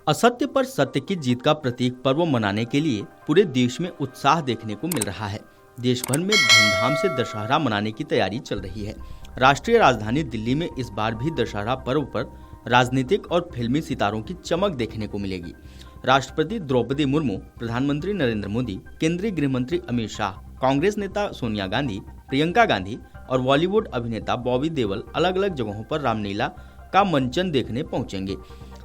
असत्य पर सत्य की जीत का प्रतीक पर्व मनाने के लिए पूरे देश में उत्साह देखने को मिल रहा है। देश भर में धूमधाम से दशहरा मनाने की तैयारी चल रही है। राष्ट्रीय राजधानी दिल्ली में इस बार भी दशहरा पर्व पर राजनीतिक और फिल्मी सितारों की चमक देखने को मिलेगी। राष्ट्रपति द्रौपदी मुर्मू, प्रधानमंत्री नरेंद्र मोदी, केंद्रीय गृह मंत्री अमित शाह, कांग्रेस नेता सोनिया गांधी, प्रियंका गांधी और बॉलीवुड अभिनेता बॉबी देओल अलग अलग जगहों पर रामलीला का मंचन देखने पहुंचेंगे।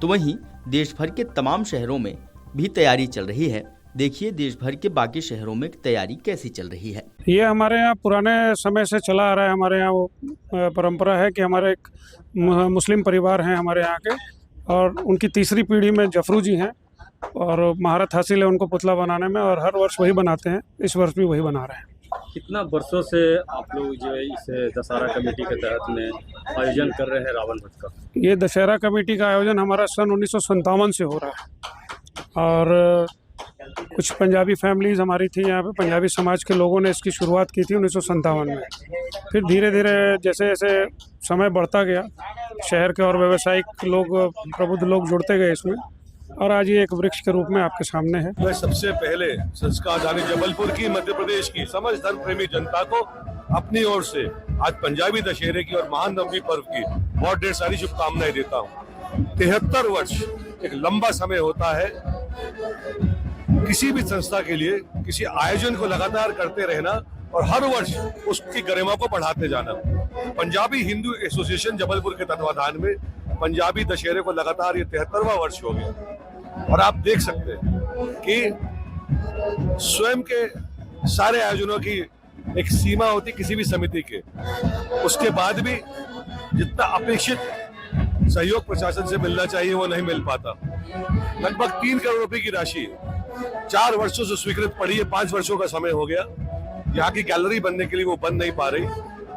तो वहीं देश भर के तमाम शहरों में भी तैयारी चल रही है। देखिए देश भर के बाकी शहरों में तैयारी कैसी चल रही है। ये हमारे यहाँ पुराने समय से चला आ रहा है। हमारे यहाँ वो परंपरा है कि हमारे एक मुस्लिम परिवार हैं हमारे यहाँ के, और उनकी तीसरी पीढ़ी में जफरू जी हैं और महारत हासिल है उनको पुतला बनाने में, और हर वर्ष वही बनाते हैं। इस वर्ष भी वही बना रहे हैं। कितना वर्षों से आप लोग जो है इस दशहरा कमेटी के तहत में आयोजन कर रहे हैं रावण वध का? ये दशहरा कमेटी का आयोजन हमारा सन 1957 से हो रहा है, और कुछ पंजाबी फैमिलीज हमारी थी यहाँ पे, पंजाबी समाज के लोगों ने इसकी शुरुआत की थी 1957 में। फिर धीरे धीरे जैसे जैसे समय बढ़ता गया, शहर के और व्यावसायिक लोग, प्रबुद्ध लोग जुड़ते गए इसमें, और आज ये एक वृक्ष के रूप में आपके सामने है। मैं सबसे पहले संस्कार राजधानी जबलपुर की, मध्य प्रदेश की समस्त धर्म प्रेमी जनता को अपनी ओर से आज पंजाबी दशहरे की और महानवमी पर्व की बहुत ढेर सारी शुभकामनाएं देता हूँ। 73 वर्ष एक लंबा समय होता है। किसी भी संस्था के लिए किसी आयोजन को लगातार करते रहना और हर वर्ष उसकी गरिमा को बढ़ाते जाना। पंजाबी हिंदू एसोसिएशन जबलपुर के तत्वाधान में पंजाबी दशहरे को लगातार ये 73वां वर्ष हो गया, और आप देख सकते हैं कि स्वयं के सारे आयोजनों की एक सीमा होती किसी भी समिति के, उसके बाद भी जितना अपेक्षित सहयोग प्रशासन से मिलना चाहिए वो नहीं मिल पाता। लगभग 3 करोड़ रुपए की राशि 4 वर्षों से स्वीकृत पड़ी है, 5 वर्षों का समय हो गया। यहाँ की गैलरी बनने के लिए वो बन नहीं पा रही।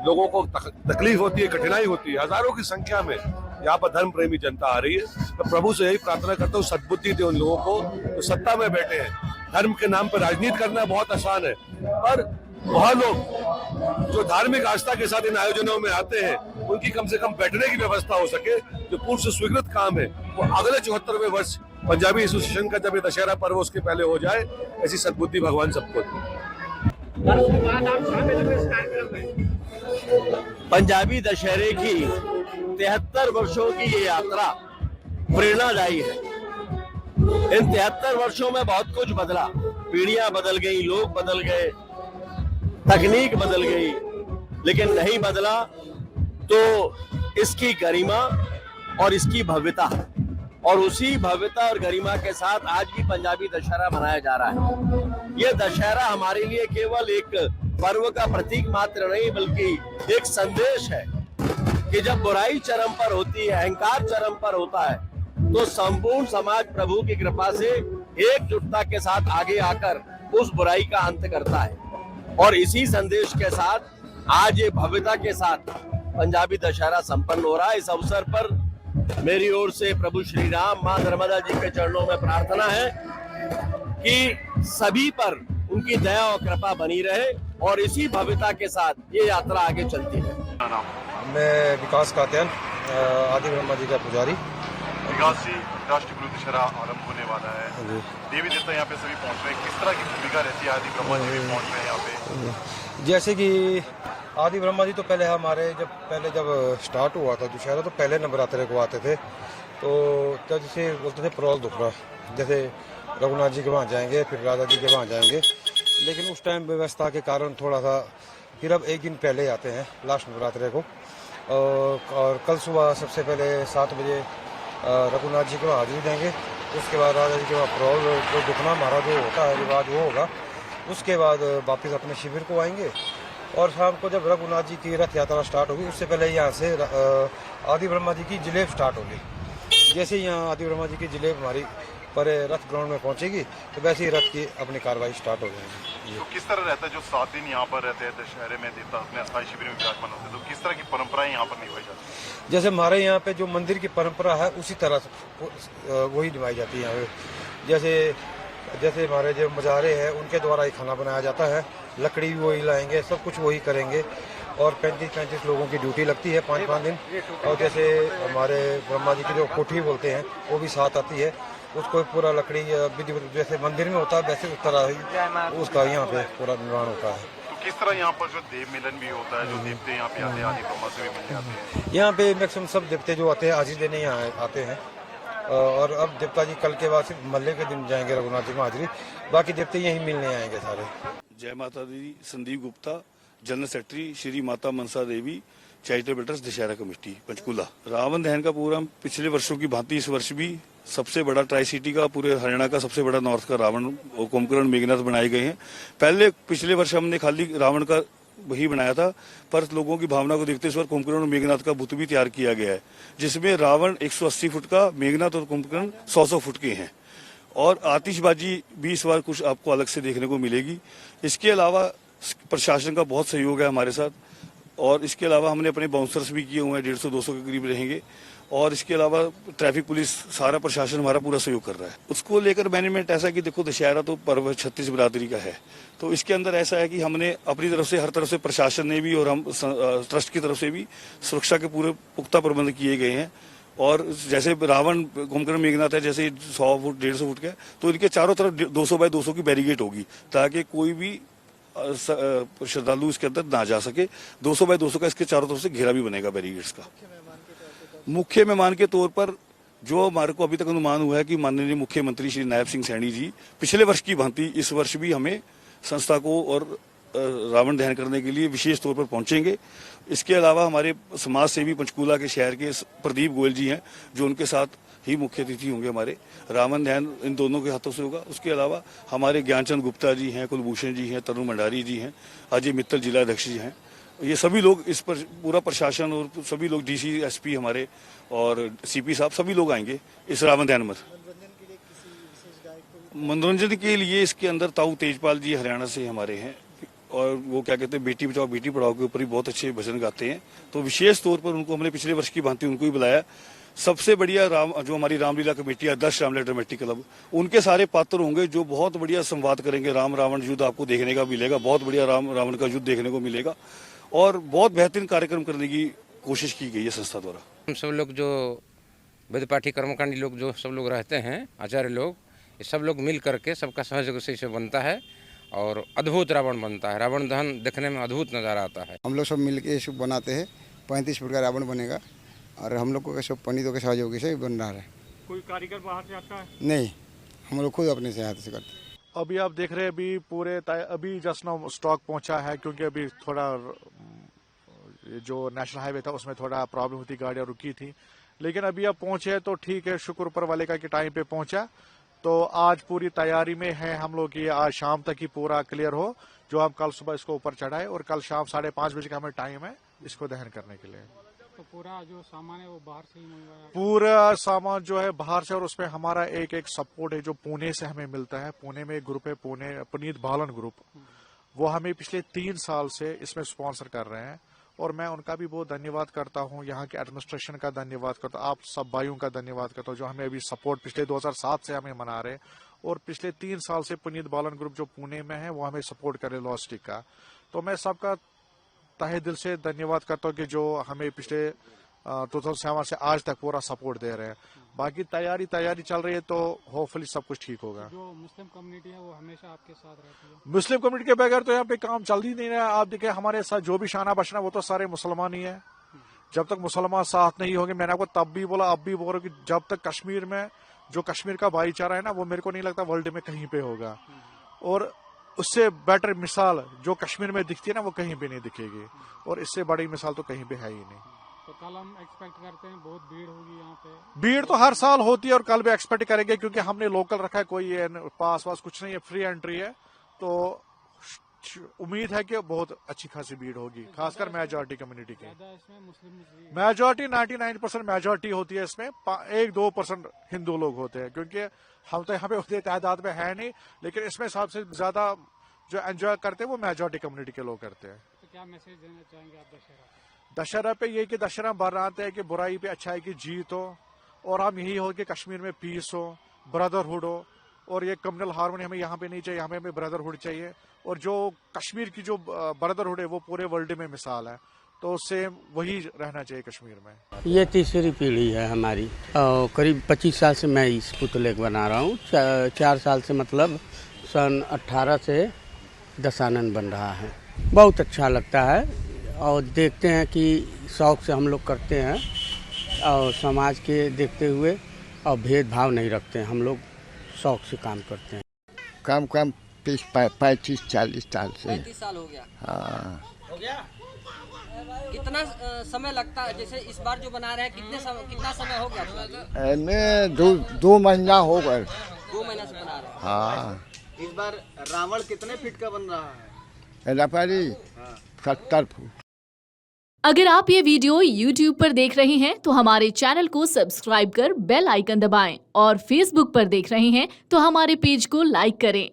लोगों को तकलीफ होती है, कठिनाई होती है। हजारों की संख्या में यहाँ पर धर्म प्रेमी जनता आ रही है। तो प्रभु से यही प्रार्थना करता हूँ सद्बुद्धि दे उन लोगों को जो सत्ता में बैठे हैं। धर्म के नाम पर राजनीति करना बहुत आसान है, पर वह लोग जो धार्मिक आस्था के साथ इन आयोजनों में आते हैं उनकी कम से कम बैठने की व्यवस्था हो सके। जो पूर्व से स्वीकृत काम है वो अगले 74वें वर्ष पंजाबी एसोसिएशन का जब ये दशहरा पर्व उसके पहले हो जाए, ऐसी सद्बुद्धि भगवान सबको दे। पंजाबी दशहरे की 73 वर्षों की ये यात्रा प्रेरणादायी है। इन 73 वर्षों में बहुत कुछ बदला, पीढ़ियां बदल गई, लोग बदल गए, तकनीक बदल गई, लेकिन नहीं बदला तो इसकी गरिमा और इसकी भव्यता, और उसी भव्यता और गरिमा के साथ आज भी पंजाबी दशहरा मनाया जा रहा है। ये दशहरा हमारे लिए केवल एक पर्व का प्रतीक मात्र नहीं, बल्कि एक संदेश है कि जब बुराई चरम पर होती है, अहंकार चरम पर होता है, तो संपूर्ण समाज प्रभु की कृपा से एकजुटता के साथ आगे आकर उस बुराई का अंत करता है। और इसी संदेश के साथ आज ये भव्यता के साथ पंजाबी दशहरा संपन्न हो रहा है। इस अवसर पर मेरी ओर से प्रभु श्री राम, मां नर्मदा जी के चरणों में प्रार्थना है कि सभी पर उनकी दया और कृपा बनी रहे, और इसी भव्यता के साथ ये यात्रा आगे चलती है। मैं विकास कात्यान, आदि ब्रह्मा जी का पुजारी। विकास जी, राष्ट्रीय गुरु दशहरा आरंभ होने वाला है, देवी देवता यहाँ पे सभी पहुँच रहे हैं, किस तरह की भूमिका रहती है? आदि ब्रह्मा जी भी पहुँच रहे हैं यहाँ पे। जैसे कि आदि ब्रह्मा जी तो पहले हमारे जब स्टार्ट हुआ था दशहरा, तो पहले नवरात्रे को आते थे। तो जैसे बोलते थे प्रोल दुखरा, जैसे रघुनाथ जी के वहाँ जाएंगे, फिर राधा जी के वहाँ जाएंगे, लेकिन उस टाइम व्यवस्था के कारण थोड़ा सा, फिर अब एक दिन पहले आते हैं लास्ट नवरात्रे को। और कल सुबह सबसे पहले 7 बजे रघुनाथ जी के वहाँ हाजिरी देंगे, उसके बाद राधा जी के वहाँ प्रोल दुखना हमारा जो होता है रिवाज वो होगा। उसके बाद वापस अपने शिविर को आएंगे, और शाम को जब रघुनाथ जी की रथ यात्रा स्टार्ट होगी, उससे पहले यहाँ से आदि ब्रह्मा जी की जिलेब स्टार्ट होगी। जैसे यहाँ आदि ब्रह्मा जी की जिलेब हमारी पर रथ ग्राउंड में पहुँचेगी, तो वैसे ही रथ की अपनी कार्रवाई स्टार्ट हो जाएगी। तो किस तरह रहता है जो 7 दिन यहाँ पर रहते हैं दशहरे में, देवता अपने अस्थायी शिविर में विराजमान होते हैं, तो किस तरह की परंपराएं यहाँ पर निभाई जाती है? जैसे हमारे यहाँ पे जो मंदिर की परंपरा है उसी तरह वही निभाई जाती है यहाँ पे। जैसे हमारे जो मजारे हैं उनके द्वारा ही खाना बनाया जाता है, लकड़ी भी वही लाएंगे, सब कुछ वही करेंगे, और 35-35 लोगों की ड्यूटी लगती है 5-5 दिन। और जैसे हमारे ब्रह्मा जी की जो कोठी बोलते हैं वो भी साथ आती है, उसको पूरा लकड़ी विधिवत जैसे मंदिर में होता है वैसे उस तरह ही उसका यहाँ पे पूरा निर्माण होता है। तो किस तरह यहाँ पर जो देव मिलन भी होता है, जो देवते यहाँ पे आते हैं, आदि ब्रह्मा से भी मिल जाते हैं? यहाँ पे मैक्सिमम सब देवते जो आते हैं हाजिरी देने यहाँ आते हैं। और अब देवता जी कल के बाद सिर्फ मल्ले के दिन जाएंगे रघुनाथ जी में हाजिरी, बाकी देवते यहीं मिलने आएंगे सारे। जय माता दी। Sandeep Gupta, general secretary Shri Mata Mansa Devi charitable trust Dussehra committee Panchkula. Ravan दहन का प्रोग्राम पिछले वर्षों की भांति इस वर्ष भी सबसे बड़ा ट्राई सिटी का, पूरे हरियाणा का सबसे बड़ा नॉर्थ का रावण और कुंभकर्ण मेघनाथ बनाए गए हैं। पहले पिछले वर्ष हमने खाली रावण का वही बनाया था, पर लोगों की भावना को देखते इस बार कुंभकर्ण और मेघनाथ का बुत भी तैयार किया गया है, जिसमें रावण 180 फुट का, मेघनाथ और कुंभकर्ण 100 फुट के हैं। और आतिशबाजी भी इस बार कुछ आपको अलग से देखने को मिलेगी। इसके अलावा प्रशासन का बहुत सहयोग है हमारे साथ, और इसके अलावा हमने अपने बाउंसर्स भी किए हुए हैं, 150-200 के करीब रहेंगे। और इसके अलावा ट्रैफिक पुलिस, सारा प्रशासन हमारा पूरा सहयोग कर रहा है। उसको लेकर मैनेजमेंट ऐसा है कि देखो दशहरा तो पर्व 36 बिरादरी का है, तो इसके अंदर ऐसा है कि हमने अपनी तरफ से हर तरफ से, प्रशासन ने भी और हम ट्रस्ट की तरफ से भी सुरक्षा के पूरे पुख्ता प्रबंध किए गए हैं। और जैसे रावण कुंभकर्ण मेघनाथ है, जैसे 100 फुट 150 फुट का, तो इनके चारों तरफ 200 बाय 200 की बैरिकेड होगी, ताकि कोई भी श्रद्धालु इसके अंदर ना जा सके। 200 बाय 200 का इसके चारों तरफ से घेरा भी बनेगा बैरिकेड्स का। मुख्य मेहमान के तौर पर जो हमारे को अभी तक अनुमान हुआ है कि माननीय मुख्यमंत्री श्री नायब सिंह सैनी जी पिछले वर्ष की भांति इस वर्ष भी हमें संस्था को और रावण दहन करने के लिए विशेष तौर पर पहुंचेंगे। इसके अलावा हमारे समाज सेवी पंचकूला के शहर के प्रदीप गोयल जी हैं, जो उनके साथ ही मुख्य अतिथि होंगे। हमारे रावण दहन इन दोनों के हाथों से होगा। उसके अलावा हमारे ज्ञानचंद गुप्ता जी हैं, कुलभूषण जी हैं, तरुण भंडारी जी हैं, अजय मित्तल जिला अध्यक्ष जी हैं। ये सभी लोग, इस पर पूरा प्रशासन और सभी लोग, डीसी एसपी हमारे और सीपी साहब, सभी लोग आएंगे इस रावण दहन में। मनोरंजन के लिए इसके अंदर ताऊ तेजपाल जी हरियाणा से हमारे हैं, और वो क्या कहते हैं, बेटी बचाओ बेटी पढ़ाओ के ऊपर ही बहुत अच्छे भजन गाते हैं। तो विशेष तौर पर उनको हमने पिछले वर्ष की भांति उनको ही बुलाया। सबसे बढ़िया जो हमारी रामलीला कमेटी है, आदर्श रामलीला ड्रामेटिक क्लब, उनके सारे पात्र होंगे जो बहुत बढ़िया संवाद करेंगे। राम रावण युद्ध आपको देखने का मिलेगा, बहुत बढ़िया राम रावण का युद्ध देखने को मिलेगा, और बहुत बेहतरीन कार्यक्रम करने की कोशिश की गई है संस्था द्वारा। हम सब लोग जो वेद पाठी कर्मकांडी लोग जो सब लोग रहते हैं, आचार्य लोग, ये सब लोग मिल करके सबका सहयोग से इसे बनता है और अद्भुत रावण बनता है। रावण दहन देखने में अद्भुत नज़ारा आता है। हम लोग सब मिल के सब बनाते हैं। 35 फुट का रावण बनेगा, और हम लोग को सब पंडितों के सहयोग से बन रहा है। कोई कारीगर बाहर से आता है? नहीं, हम लोग खुद अपने से हाथ से करते हैं। अभी आप देख रहे हैं अभी पूरे अभी जस्ट नाउ स्टॉक पहुंचा है, क्योंकि अभी थोड़ा जो नेशनल हाईवे था उसमें थोड़ा प्रॉब्लम हुई थी, गाड़ियां रुकी थी, लेकिन अभी आप पहुंचे तो ठीक है, शुक्र ऊपर वाले का कि टाइम पे पहुंचा। तो आज पूरी तैयारी में है हम लोग की, आज शाम तक ही पूरा क्लियर हो, जो हम कल सुबह इसको ऊपर चढ़ाए, और कल शाम 5:30 बजे का हमें टाइम है इसको दहन करने के लिए। तो पूरा जो सामान है वो बाहर से ही मंगवाया? पूरा सामान जो है बाहर से, और उसमें हमारा एक सपोर्ट है जो पुणे से हमें मिलता है। पुणे में एक ग्रुप है, पुणे पुनीत बालन ग्रुप, वो हमें पिछले 3 साल से इसमें स्पॉन्सर कर रहे हैं, और मैं उनका भी बहुत धन्यवाद करता हूं। यहाँ के एडमिनिस्ट्रेशन का धन्यवाद करता हूं, आप सब भाइयों का धन्यवाद करता हूं जो हमें अभी सपोर्ट पिछले 2007 से हमें मना रहे, और पिछले 3 साल से पुनीत बालन ग्रुप जो पुणे में है वो हमें सपोर्ट करे लॉजिस्टिक का। तो मैं सबका तहे दिल से धन्यवाद करता हूँ कि जो हमें पिछले 2007 से आज तक पूरा सपोर्ट दे रहे हैं। बाकी तैयारी चल रही है, तो होपफुली सब कुछ ठीक होगा। जो मुस्लिम कम्युनिटी है वो हमेशा आपके साथ रहती है? मुस्लिम कम्युनिटी के बगैर तो यहाँ पे काम चल ही नहीं रहा। आप देखिए हमारे साथ जो भी शाना बशना वो तो सारे मुसलमान ही है। जब तक मुसलमान साथ नहीं होंगे, मैंने आपको तब भी बोला, अब भी बोल रहा हूँ कि जब तक कश्मीर में जो कश्मीर का भाईचारा है ना, वो मेरे को नहीं लगता वर्ल्ड में कहीं पे होगा, और उससे बेटर मिसाल जो कश्मीर में दिखती है ना, वो कहीं पे नहीं दिखेगी, और इससे बड़ी मिसाल तो कहीं पे है ही नहीं। तो कल हम एक्सपेक्ट करते हैं बहुत भीड़ होगी यहाँ पे? भीड़ तो हर साल होती है, और कल भी एक्सपेक्ट करेंगे, क्योंकि हमने लोकल रखा है, कोई पास वास कुछ नहीं है, फ्री एंट्री है। तो उम्मीद है कि बहुत अच्छी खासी भीड़ होगी, खासकर मेजॉरिटी कम्युनिटी की। मेजॉरिटी 99% मेजॉरिटी होती है इसमें, 1-2% हिंदू लोग होते हैं, क्योंकि हम तो यहाँ पे उतने तादाद में है नहीं, लेकिन इसमें सबसे ज्यादा जो एंजॉय करते हैं वो मेजॉरिटी कम्युनिटी के लोग करते हैं। तो क्या मैसेज देना चाहेंगे आप दशहरा पे? ये कि दशहरा बरनाते हैं कि बुराई पे अच्छाई की जीत हो, और हम यही हो कि कश्मीर में पीस हो, ब्रदरहुड हो, और ये कम्युनल हार्मनी हमें यहाँ पे नहीं चाहिए, हमें ब्रदरहुड चाहिए। और जो कश्मीर की जो ब्रदरहुड है वो पूरे वर्ल्ड में मिसाल है। तो सेम वही रहना चाहिए कश्मीर में। ये तीसरी पीढ़ी है हमारी और करीब 25 साल से मैं इस पुतले को बना रहा हूँ। 4 साल से मतलब सन 18 से दशानन बन रहा है। बहुत अच्छा लगता है और देखते हैं कि शौक़ से हम लोग करते हैं और समाज के देखते हुए और भेदभाव नहीं रखते हैं। हम लोग शौक़ से काम करते हैं। कम 35-40 साल से। 35 साल हो गया। हाँ हो गया। कितना समय लगता है? जैसे इस बार जो बना रहे हैं कितना समय हो गया? मैं 2 महीना हो गए। 2 महीना से बना रहे हैं। हाँ। इस बार रावण कितने फीट का बन रहा है? 70 फुट। अगर आप ये वीडियो YouTube पर देख रहे हैं तो हमारे चैनल को सब्सक्राइब कर बेल आइकन दबाएं और Facebook पर देख रहे हैं तो हमारे पेज को लाइक करें।